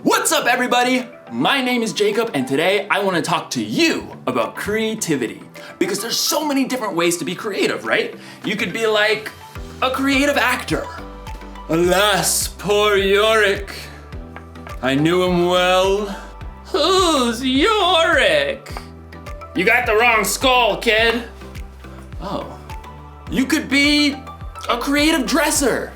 What's up, everybody? My name is Jacob, and today I want to talk to you about creativity. Because there's so many different ways to be creative, right? You could be like a creative actor. Alas, poor Yorick. I knew him well. Who's Yorick? You got the wrong skull, kid. Oh. You could be a creative dresser.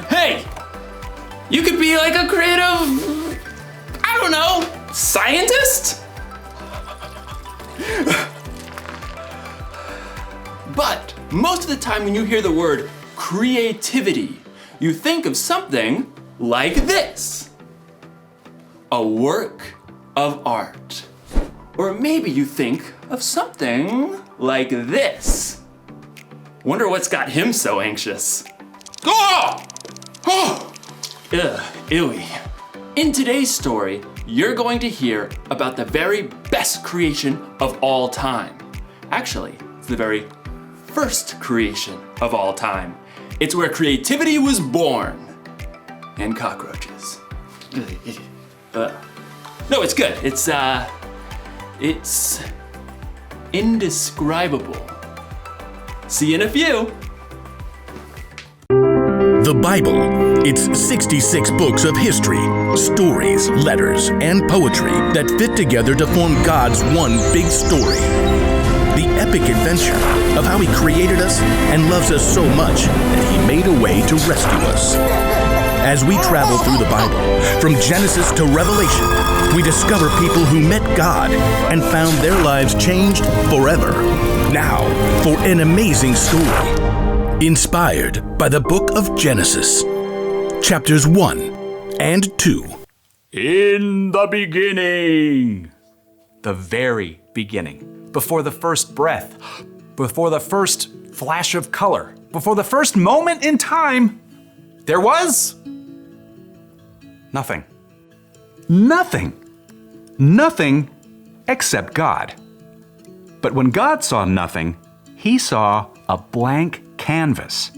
Hey! You could be like a creative, I don't know, scientist? But most of the time when you hear the word creativity, you think of something like this. A work of art. Or maybe you think of something like this. Wonder what's got him so anxious. Oh! Oh! Ugh, ewy. In today's story, you're going to hear about the very best creation of all time. Actually, it's the very first creation of all time. It's where creativity was born. And cockroaches. No, it's good. It's indescribable. See you in a few. The Bible. It's 66 books of history, stories, letters, and poetry that fit together to form God's one big story. The epic adventure of how He created us and loves us so much that He made a way to rescue us. As we travel through the Bible, from Genesis to Revelation, we discover people who met God and found their lives changed forever. Now, for an amazing story, inspired by the book of Genesis, chapters 1 and 2. In the beginning, the very beginning, before the first breath, before the first flash of color, before the first moment in time, there was nothing. Nothing. Nothing except God. But when God saw nothing, He saw a blank canvas.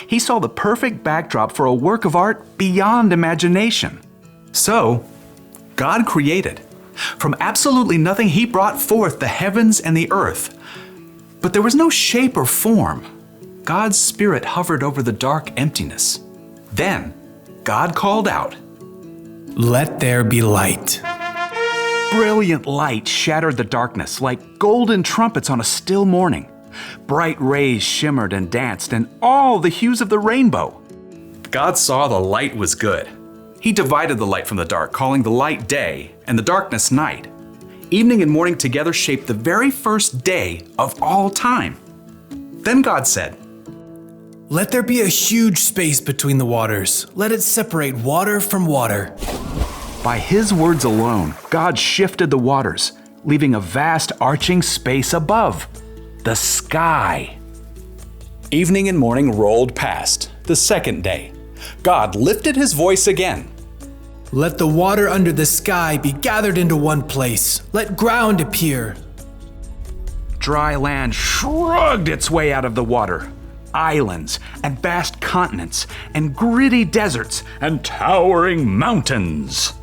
He saw the perfect backdrop for a work of art beyond imagination. So, God created. From absolutely nothing, He brought forth the heavens and the earth. But there was no shape or form. God's Spirit hovered over the dark emptiness. Then, God called out, "Let there be light." Brilliant light shattered the darkness like golden trumpets on a still morning. Bright rays shimmered and danced in all the hues of the rainbow. God saw the light was good. He divided the light from the dark, calling the light day and the darkness night. Evening and morning together shaped the very first day of all time. Then God said, "Let there be a huge space between the waters. Let it separate water from water." By His words alone, God shifted the waters, leaving a vast arching space above, the sky. Evening and morning rolled past, the second day. God lifted His voice again. "Let the water under the sky be gathered into one place. Let ground appear." Dry land shrugged its way out of the water. Islands and vast continents and gritty deserts and towering mountains.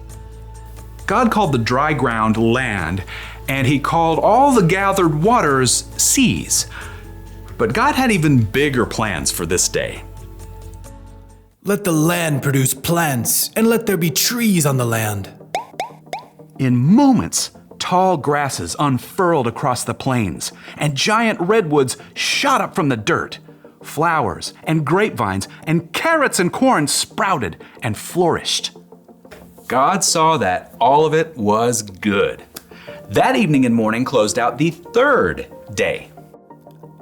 God called the dry ground land, and He called all the gathered waters seas. But God had even bigger plans for this day. "Let the land produce plants, and let there be trees on the land." In moments, tall grasses unfurled across the plains, and giant redwoods shot up from the dirt. Flowers and grapevines and carrots and corn sprouted and flourished. God saw that all of it was good. That evening and morning closed out the third day.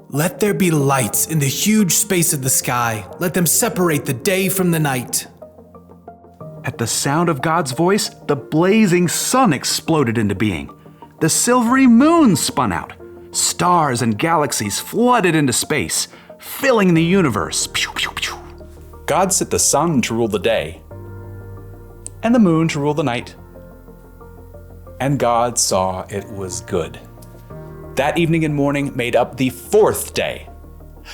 "Let there be lights in the huge space of the sky. Let them separate the day from the night." At the sound of God's voice, the blazing sun exploded into being. The silvery moon spun out. Stars and galaxies flooded into space, filling the universe. Pew, pew, pew. God set the sun to rule the day. and the moon to rule the night. And God saw it was good. That evening and morning made up the fourth day.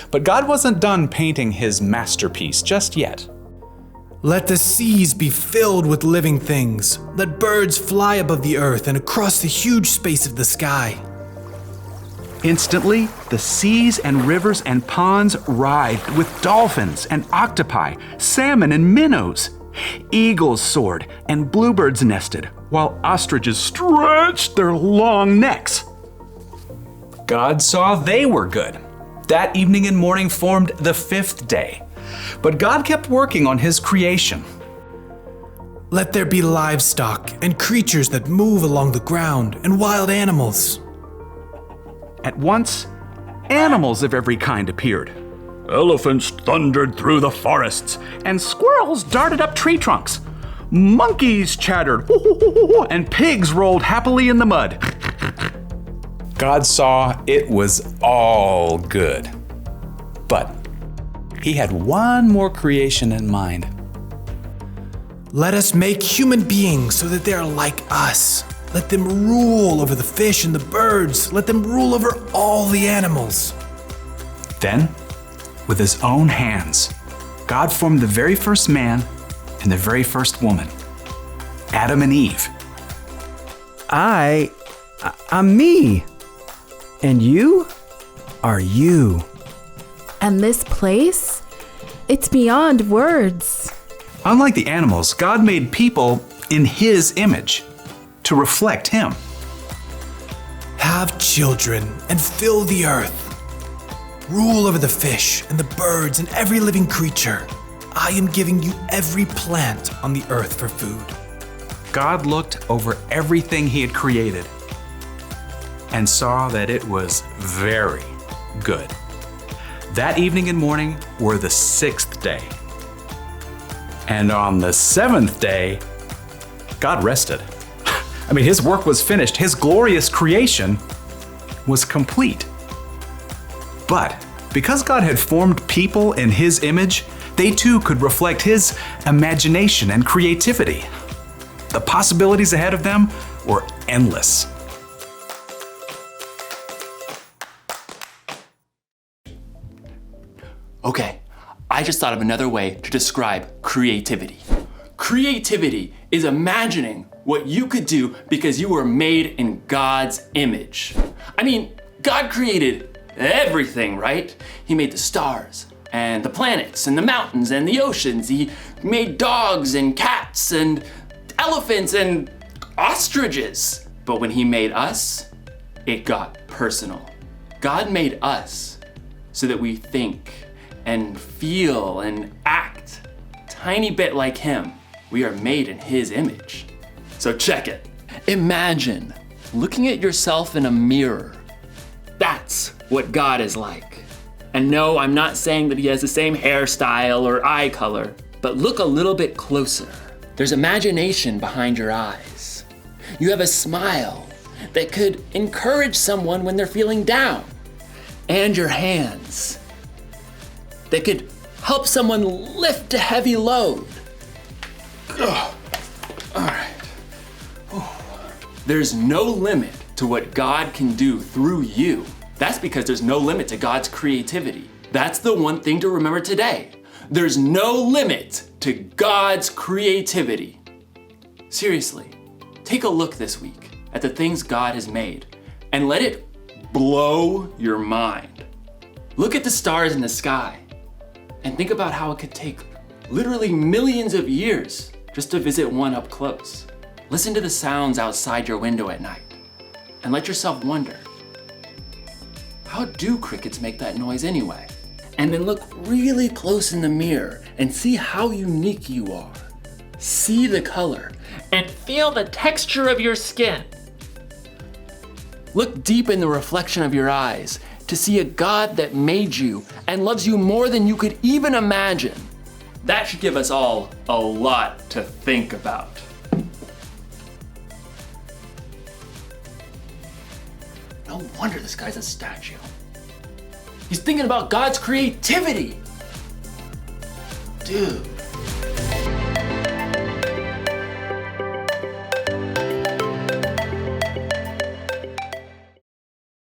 But God wasn't done painting his masterpiece just yet. Let the seas be filled with living things. Let birds fly above the earth and across the huge space of the sky. Instantly, the seas and rivers and ponds writhed with dolphins and octopi, salmon and minnows. Eagles soared and bluebirds nested, while ostriches stretched their long necks. God saw they were good. That evening and morning formed the fifth day. But God kept working on his creation. Let there be livestock and creatures that move along the ground and wild animals. At once, animals of every kind appeared. Elephants thundered through the forests, and squirrels darted up tree trunks. Monkeys chattered, and pigs rolled happily in the mud. God saw it was all good. But he had one more creation in mind. Let us make human beings so that they are like us. Let them rule over the fish and the birds. Let them rule over all the animals. Then, with his own hands, God formed the very first man and the very first woman, Adam and Eve. I'm me. And you are you. And this place? It's beyond words. Unlike the animals, God made people in his image to reflect him. Have children and fill the earth. Rule over the fish and the birds and every living creature. I am giving you every plant on the earth for food. God looked over everything he had created and saw that it was very good. That evening and morning were the sixth day. And on the seventh day, God rested. His work was finished. His glorious creation was complete. But because God had formed people in his image, they too could reflect his imagination and creativity. The possibilities ahead of them were endless. Okay, I just thought of another way to describe creativity. Creativity is imagining what you could do because you were made in God's image. God created everything, right? He made the stars and the planets and the mountains and the oceans. He made dogs and cats and elephants and ostriches. But when he made us, it got personal. God made us so that we think and feel and act tiny bit like him. We are made in his image. So check it. Imagine looking at yourself in a mirror. That's what God is like. And no, I'm not saying that he has the same hairstyle or eye color, but look a little bit closer. There's imagination behind your eyes. You have a smile that could encourage someone when they're feeling down. And your hands that could help someone lift a heavy load. Ugh. All right. There's no limit to what God can do through you. That's because there's no limit to God's creativity. That's the one thing to remember today. There's no limit to God's creativity. Seriously, take a look this week at the things God has made and let it blow your mind. Look at the stars in the sky and think about how it could take literally millions of years just to visit one up close. Listen to the sounds outside your window at night and let yourself wonder, how do crickets make that noise anyway? And then look really close in the mirror and see how unique you are. See the color and feel the texture of your skin. Look deep in the reflection of your eyes to see a God that made you and loves you more than you could even imagine. That should give us all a lot to think about. No wonder this guy's a statue. He's thinking about God's creativity. Dude.